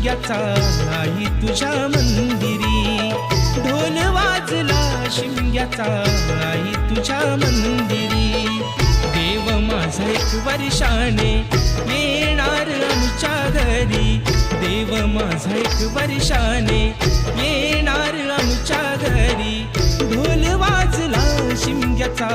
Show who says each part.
Speaker 1: शिमग्याचा आई तुझ्या मंदिरी, ढोल वाजला शिमग्याचा आई तुझ्या मंदिरी. देव माझा एक वर्षाने येणार आमच्या घरी, देव माझा एक वर्षाने येणार आमच्या घरी. ढोल वाजला शिमग्याचा